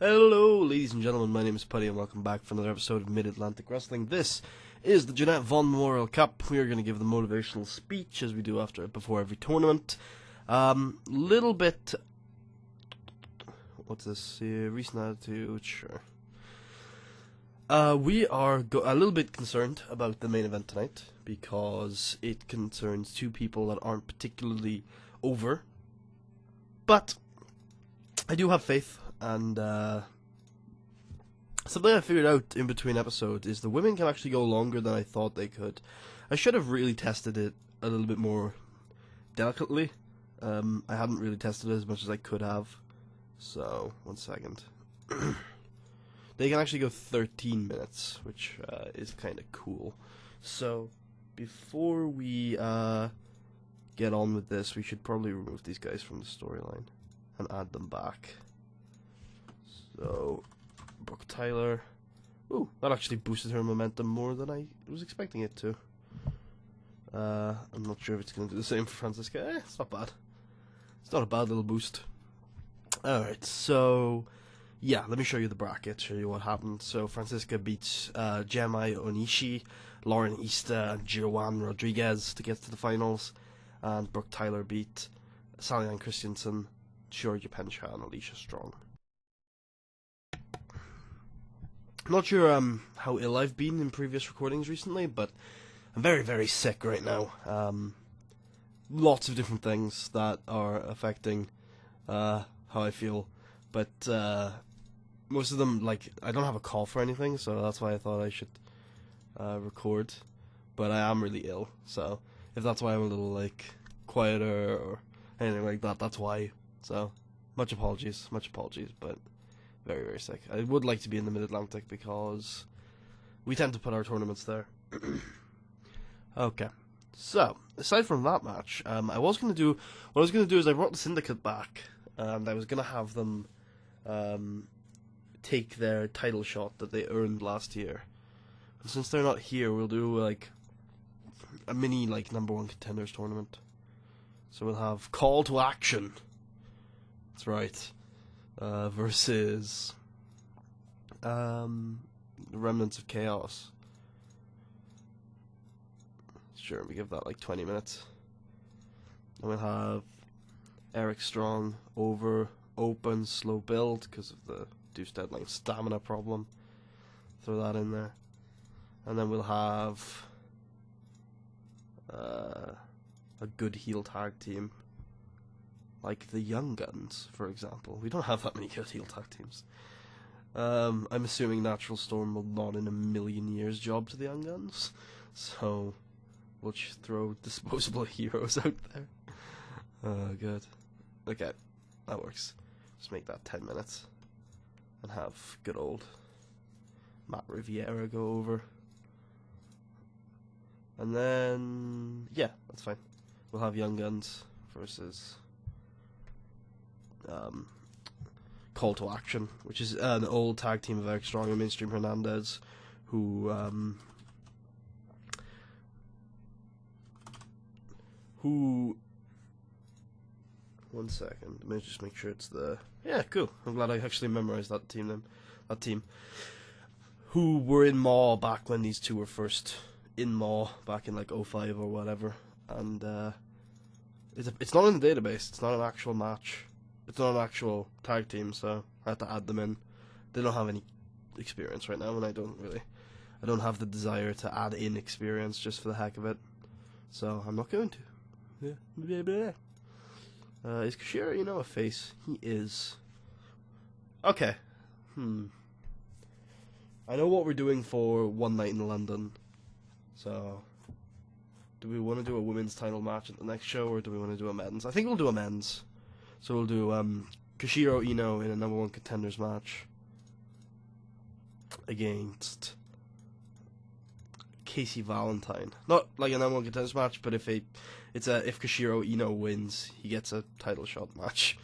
Hello, ladies and gentlemen, my name is Putty and welcome back for another episode of Mid-Atlantic Wrestling. This is the Jeanette Vaughan Memorial Cup. We are going to give the motivational speech as we do before every tournament. Little bit... What's this? Recent attitude, sure. We are a little bit concerned about the main event tonight because it concerns two people that aren't particularly over. But I do have faith. And something I figured out in between episodes is the women can actually go longer than I thought they could. I should have really tested it a little bit more delicately. I hadn't really tested it as much as I could have. So, 1 second. They can actually go 13 minutes, which is kind of cool. So, before we get on with this, we should probably remove these guys from the storyline and add them back. So, Brooke Tyler. Ooh, that actually boosted her momentum more than I was expecting it to. I'm not sure if it's going to do the same for Francisca. It's not bad. It's not a bad little boost. Alright, so, yeah, let me show you the bracket, show you what happened. So, Francisca beats Jemai Onishi, Lauren Easter, and Joanne Rodriguez to get to the finals. And Brooke Tyler beat Sally Ann Christensen, Georgia Pensha, and Alicia Strong. I'm not sure how ill I've been in previous recordings recently, but I'm very, very sick right now. Lots of different things that are affecting how I feel, but most of them, like, I don't have a cough or anything, so that's why I thought I should record, but I am really ill, so if that's why I'm a little, like, quieter or anything like that, that's why. So, much apologies, but very, very sick. I would like to be in the Mid-Atlantic because we tend to put our tournaments there. Okay, so aside from that match, what I was going to do is I brought the Syndicate back, and I was going to have them take their title shot that they earned last year. And since they're not here, we'll do like a mini like number one contenders tournament. So we'll have Call to Action. That's right. Versus Remnants of Chaos. Sure, we give that like 20 minutes. And we'll have Eric Strong over open slow build because of the Deuce Deadline stamina problem. Throw that in there. And then we'll have a good heel tag team. Like the Young Guns, for example. We don't have that many good heel tag teams. I'm assuming Natural Storm will not in a million years job to the Young Guns. So, we'll just throw disposable heroes out there. Oh, good. Okay, that works. Just make that 10 minutes. And have good old Matt Riviera go over. And then, yeah, that's fine. We'll have Young Guns versus Call to Action, which is an old tag team of Eric Strong and Mainstream Hernandez, who 1 second, let me just make sure it's the... Yeah, cool. I'm glad I actually memorized that team name. That team. Who were in Maw back when these two were first in Maw, back in like 05 or whatever. And it's not in the database, it's not an actual match. It's not an actual tag team, so I had to add them in. They don't have any experience right now, and I don't have the desire to add in experience just for the heck of it. So I'm not going to. Yeah. Is Kushida, a face? He is. Okay. I know what we're doing for One Night in London. So, do we want to do a women's title match at the next show, or do we want to do a men's? I think we'll do a men's. So we'll do Kushida Ino in a number one contenders match against Casey Valentine. Not like a number one contenders match, but if Kushida Ino wins, he gets a title shot match.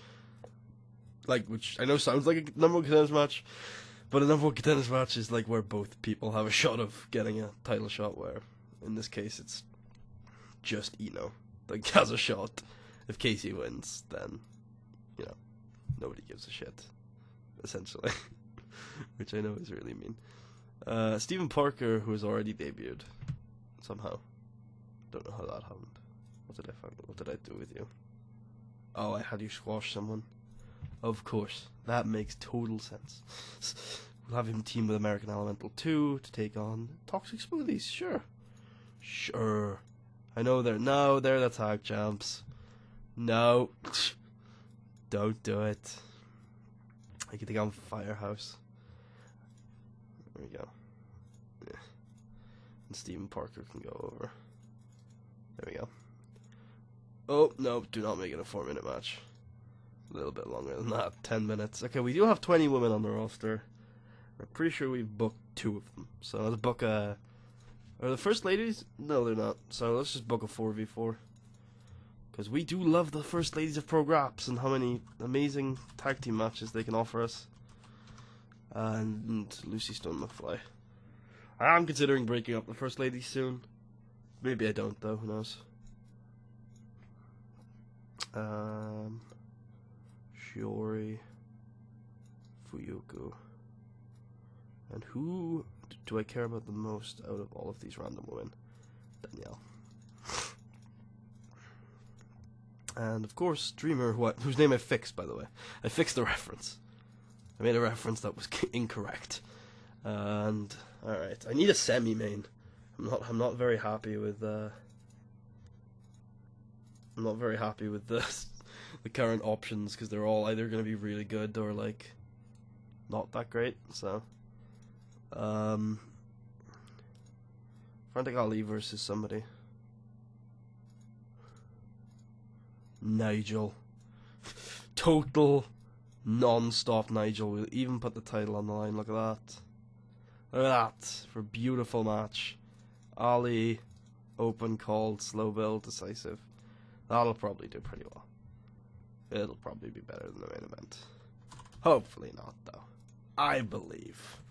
Like, which I know sounds like a number one contenders match, but a number one contenders match is like where both people have a shot of getting a title shot, where in this case it's just Ino that has a shot. If Casey wins, then nobody gives a shit. essentially. Which I know is really mean. Stephen Parker, who has already debuted somehow. Don't know how that happened. What did I find? What did I do with you? Oh, I had you squash someone. Of course, that makes total sense. We'll have him team with American Elemental 2 to take on Toxic Smoothies. Sure. Sure. I know they're the tag champs. No. Don't do it. I can take on Firehouse. There we go. Yeah. And Stephen Parker can go over. There we go. Oh, no, do not make it a 4-minute match. A little bit longer than that. 10 minutes. Okay, we do have 20 women on the roster. I'm pretty sure we've booked 2 of them. So let's book a... Are the first ladies? No, they're not. So let's just book a 4v4. Because we do love the first ladies of Pro Graps and how many amazing tag team matches they can offer us. And Lucy Stone McFly. I am considering breaking up the first ladies soon. Maybe I don't, though. Who knows? Shiori, Fuyuku, and who do I care about the most out of all of these random women? Danielle. And of course, Dreamer, whose name I fixed, by the way. I fixed the reference. I made a reference that was incorrect. And alright, I need a semi-main. I'm not very happy with the current options, because they're all either going to be really good or like not that great. So Frantic Ali versus somebody. Nigel. Total non-stop Nigel. We'll even put the title on the line. Look at that. Look at that. For a beautiful match. Ali, open, called, slow build, decisive. That'll probably do pretty well. It'll probably be better than the main event. Hopefully not, though. I believe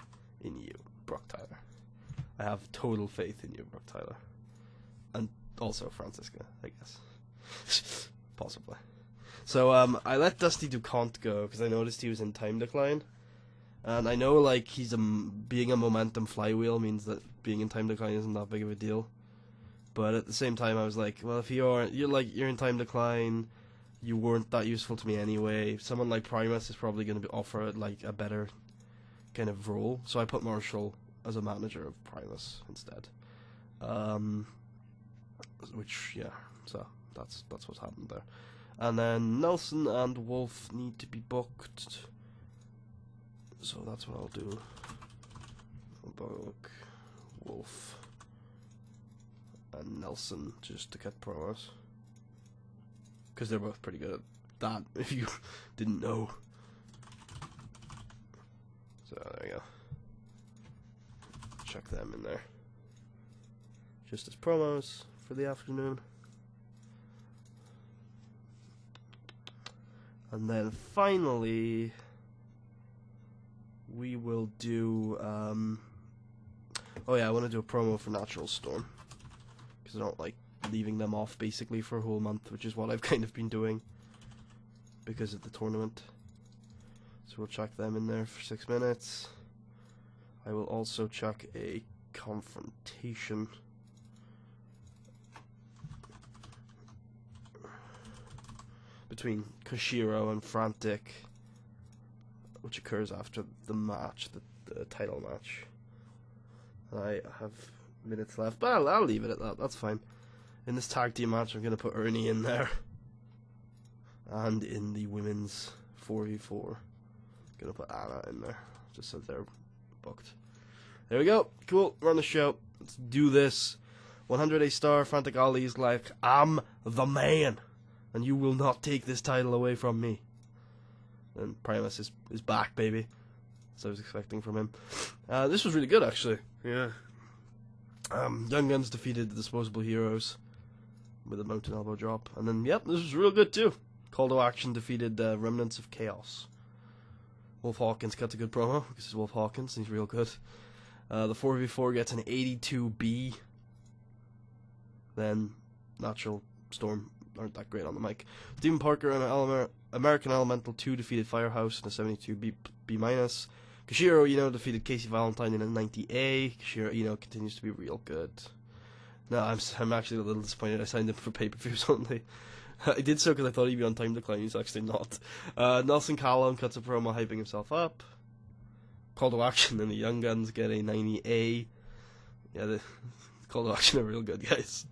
in you, Brooke Tyler. I have total faith in you, Brooke Tyler. And also Francisca, I guess. Possibly. So, I let Dusty DuCont go, because I noticed he was in time decline. And I know, like, he's being a momentum flywheel means that being in time decline isn't that big of a deal. But at the same time, I was like, well, if you're in time decline, you weren't that useful to me anyway. Someone like Primus is probably going to offer like a better kind of role. So I put Marshall as a manager of Primus instead. Which, yeah, so that's what's happened there. And then Nelson and Wolf need to be booked. So that's what I'll do. I'll book Wolf and Nelson just to get promos. Because they're both pretty good at that, if you didn't know. So there you go. Check them in there. Just as promos for the afternoon. And then finally, we will do, oh yeah, I want to do a promo for Natural Storm. Because I don't like leaving them off basically for a whole month, which is what I've kind of been doing because of the tournament. So we'll chuck them in there for 6 minutes. I will also chuck a confrontation between Koshiro and Frantic, which occurs after the match, the title match. I have minutes left, but I'll leave it at that. That's fine. In this tag team match, I'm going to put Ernie in there. And in the women's 4v4, I'm going to put Anna in there, just so they're booked. There we go. Cool. We're on the show. Let's do this. 100 A star. Frantic Ali's like, I'm the man, and you will not take this title away from me. And Primus is back, baby. As I was expecting from him. This was really good, actually. Yeah. Young Guns defeated the Disposable Heroes with a mountain elbow drop. And then, yep, this was real good too. Call to Action defeated Remnants of Chaos. Wolf Hawkins cut a good promo, because it's Wolf Hawkins, and he's real good. The 4v4 gets an 82B. Then Natural Storm aren't that great on the mic. Stephen Parker and American Elemental 2 defeated Firehouse in a 72 B minus. Koshiro Ino defeated Casey Valentine in a 90A. Koshiro Ino continues to be real good. No, I'm actually a little disappointed I signed him for pay-per-views only. I did so because I thought he'd be on Time Decline. He's actually not. Nelson Callum cuts a promo hyping himself up. Call to Action and the Young Guns get a 90A. Yeah, the Call to Action are real good, guys.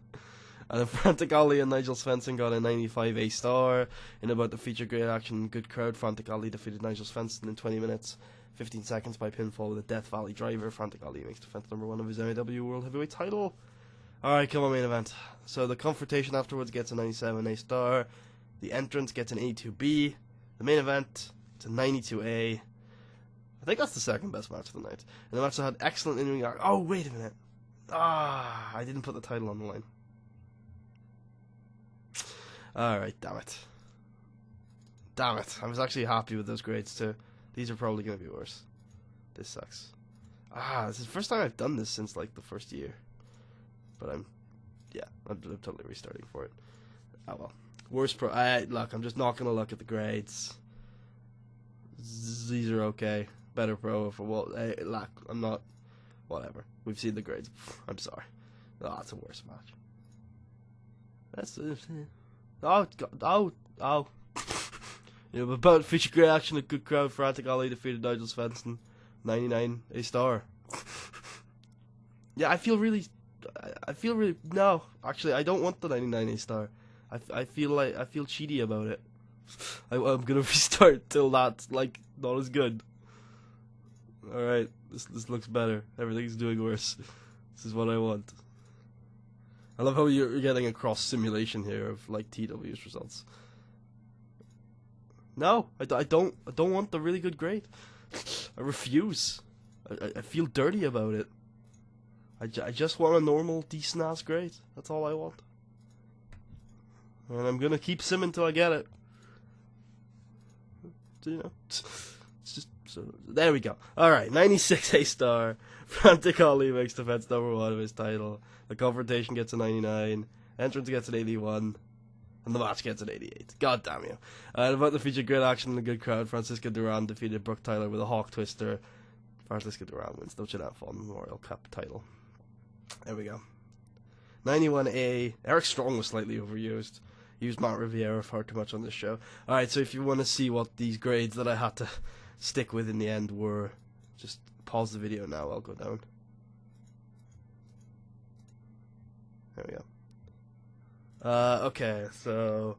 And then Frantic Ali and Nigel Svensson got a 95A star. In about the feature great action, good crowd, Frantic Ali defeated Nigel Svensson in 20 minutes, 15 seconds by pinfall with a Death Valley driver. Frantic Ali makes defense number 1 of his NAW World Heavyweight title. Alright, come on, main event. So the confrontation afterwards gets a 97A star. The entrance gets an 82B. The main event, it's a 92A. I think that's the second best match of the night. And the match had excellent in-ring art. Oh, wait a minute. I didn't put the title on the line. Alright, damn it. Damn it. I was actually happy with those grades too. These are probably going to be worse. This sucks. This is the first time I've done this since like the first year. But I'm totally restarting for it. Oh well. Worst look, I'm just not going to look at the grades. These are okay. Better pro for look, I'm not. Whatever. We've seen the grades. I'm sorry. That's a worse match. That's You know, about feature great action, a good crowd. Frantic Ali defeated Nigel Svensson, 99 A star. Yeah, I feel really. No, actually, I don't want the 99 A star. I feel cheaty about it. I'm gonna restart till that's like not as good. All right, this looks better. Everything's doing worse. This is what I want. I love how you're getting a cross simulation here of like TW's results. No, I don't want the really good grade. I refuse. I feel dirty about it. I just want a normal, decent ass grade. That's all I want. And I'm gonna keep simming until I get it. You know, it's just so. There we go. All right, 96 A star. Frantic Ali makes defense number 1 of his title. The confrontation gets a 99. Entrance gets an 81. And the match gets an 88. God damn you. And about the featured great action and a good crowd, Francisco Duran defeated Brooke Tyler with a Hawk Twister. Francisco Duran wins the Jeanette Vaughan Memorial Cup title. There we go. 91A. Eric Strong was slightly overused. He used Matt Riviera far too much on this show. Alright, so if you want to see what these grades that I had to stick with in the end were, just pause the video now, I'll go down. There we go. Okay, so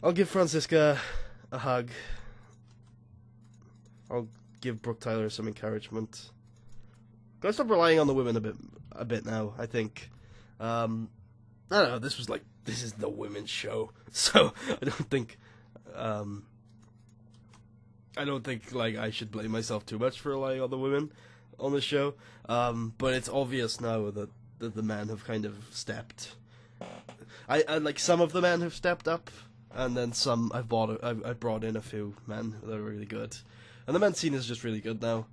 I'll give Francisca a hug. I'll give Brooke Tyler some encouragement. Gotta stop relying on the women a bit now, I think. I don't know, this is the women's show, so I don't think like I should blame myself too much for relying on the women on the show. But it's obvious now that the men have kind of stepped. I like some of the men have stepped up, and then some I brought in a few men that are really good, and the men's scene is just really good now.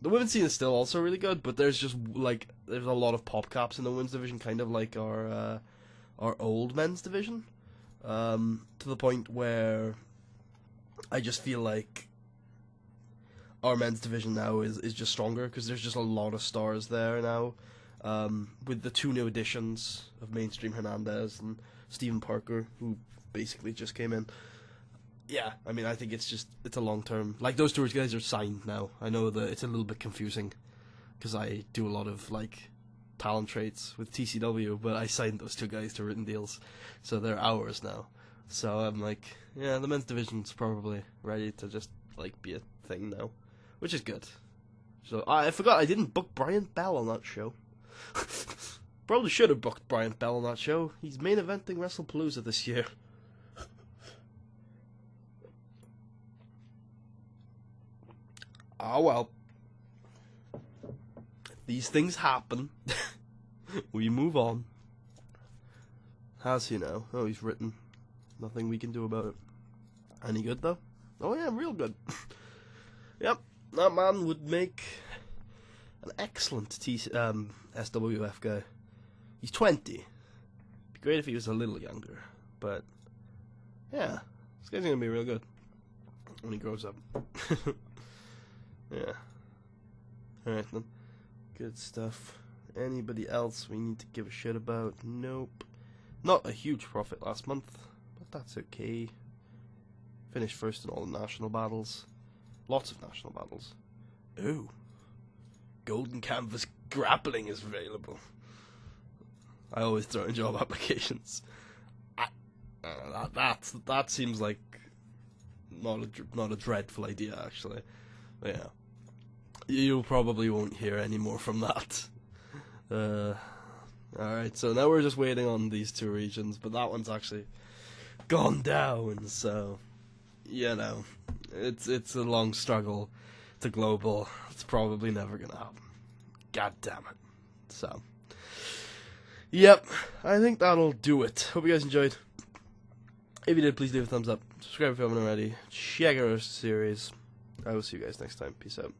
The women's scene is still also really good, but there's a lot of pop caps in the women's division, kind of like our old men's division, to the point where I just feel like our men's division now is just stronger because there's just a lot of stars there now. With the 2 new additions of Mainstream Hernandez and Stephen Parker, who basically just came in. Yeah, I mean, I think it's a long term. Like, those 2 guys are signed now. I know that it's a little bit confusing because I do a lot of like talent trades with TCW, but I signed those 2 guys to written deals, so they're ours now. So I'm like, yeah, the men's division's probably ready to just like be a thing now, which is good. So I forgot I didn't book Brian Bell on that show. Probably should have booked Brian Bell on that show. He's main eventing WrestlePalooza this year. Oh well. These things happen. We move on. How's he now? Oh, he's written. Nothing we can do about it. Any good though? Oh yeah, real good. Yep, that man would make an excellent SWF guy. He's 20. Be Great if he was a little younger, but yeah, this guy's gonna be real good when he grows up. Yeah. Alright then. Good stuff. Anybody else we need to give a shit about? Nope. Not a huge profit last month, but that's okay. Finished first in all the national battles. Lots of national battles. Ooh. Golden Canvas Grappling is available. I always throw in job applications. That seems like not a dreadful idea, actually. But yeah. You probably won't hear any more from that. Alright, so now we're just waiting on these two regions, but that one's actually gone down, so you know, it's a long struggle to global. It's probably never gonna happen. God damn it. So yep, I think that'll do it. Hope you guys enjoyed. If you did, please leave a thumbs up. Subscribe if you haven't already. Check out our series. I will see you guys next time. Peace out.